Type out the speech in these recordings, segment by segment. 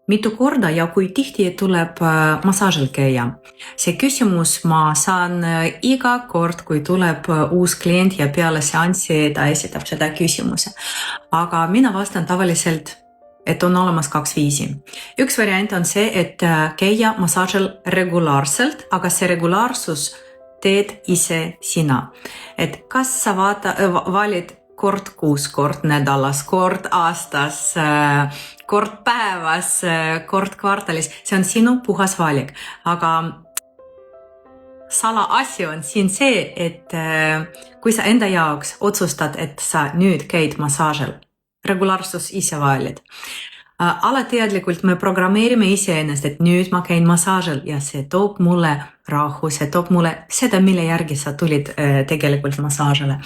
mitu korda ja kui tihti tuleb massaažil käia? See küsimus ma saan iga kord, kui tuleb uus klient ja peale seanssi ta esitab seda küsimuse. Aga mina vastan tavaliselt, et on olemas 2 viisi. Üks variant on see, et käia massaažil regulaarselt, aga see regulaarsus teed ise sina. Et kas sa valid kord kuus, kord nädalas, kord aastas, kord päevas, kord kvartalis, see on sinu puhas valik. Aga salaasi on siin see, et kui sa enda jaoks otsustad, et sa nüüd käid massaažil, regulaarsus ise valid. Alateadlikult me programmeerime iseennast, et nüüd ma käin massaažil ja see toob mulle rahu, see toob mulle seda, mille järgi sa tulid tegelikult massaažile.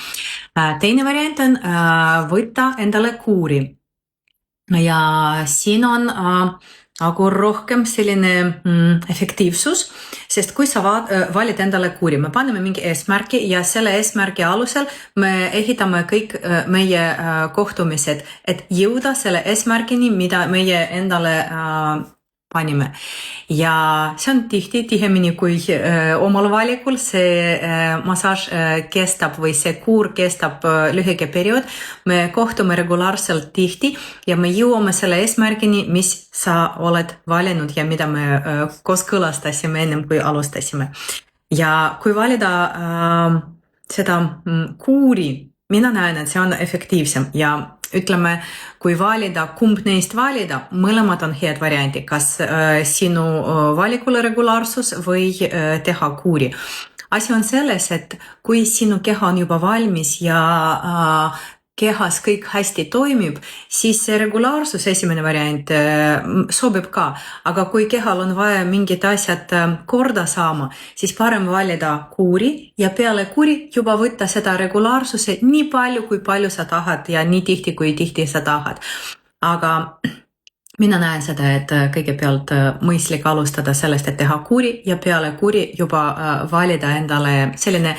Teine variant on võtta endale kuuri. Ja siin on nagu rohkem selline efektiivsus, sest kui sa valid endale kuuri, me paneme mingi eesmärki ja selle eesmärgi alusel me ehitame kõik meie kohtumised, et jõuda selle eesmärgini, mida meie endale panime. Ja see on tihemini kui omal valikul, see massaaž kestab või see kuur kestab lühike periood. Me kohtume regulaarselt tihti ja me jõuame selle eesmärgini, mis sa oled valinud ja mida me kooskõlastasime ennem kui alustasime. Ja kui valida seda kuuri, mina näen, et see on efektiivsem ja ütleme, kui valida, kumb neist valida, mõlemad on head varianti, kas sinu valikule regulaarsus või teha kuuri. Asi on selles, et kui sinu keha on juba valmis ja kehas kõik hästi toimib, siis see regulaarsus, esimene variant, sobib ka. Aga kui kehal on vaja mingid asjad korda saama, siis parem valida kuuri ja peale kuuri juba võtta seda regulaarsuse nii palju, kui palju sa tahad ja nii tihti, kui tihti sa tahad. Aga mina näen seda, et kõigepealt mõistlik alustada sellest, et teha kuuri ja peale kuuri juba valida endale selline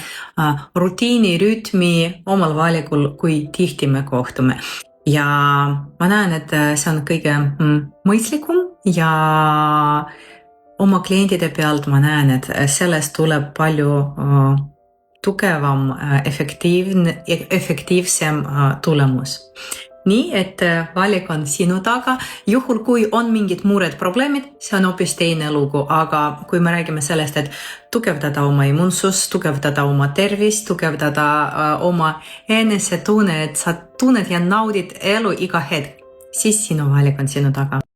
rutiinirütmi omal valikul, kui tihti me kohtume. Ja ma näen, et see on kõige mõistlikum ja oma klientide pealt ma näen, et sellest tuleb palju tugevam, efektiivsem tulemus. Nii, et valik on sinu taga. Juhul, kui on mingid mured probleemid, see on hoopis teine lugu. Aga kui me räägime sellest, et tugevdada oma immunsust, tugevdada oma tervist, tugevdada oma enesetunne, et sa tunned ja naudid elu iga hetk, siis sinu valik on sinu taga.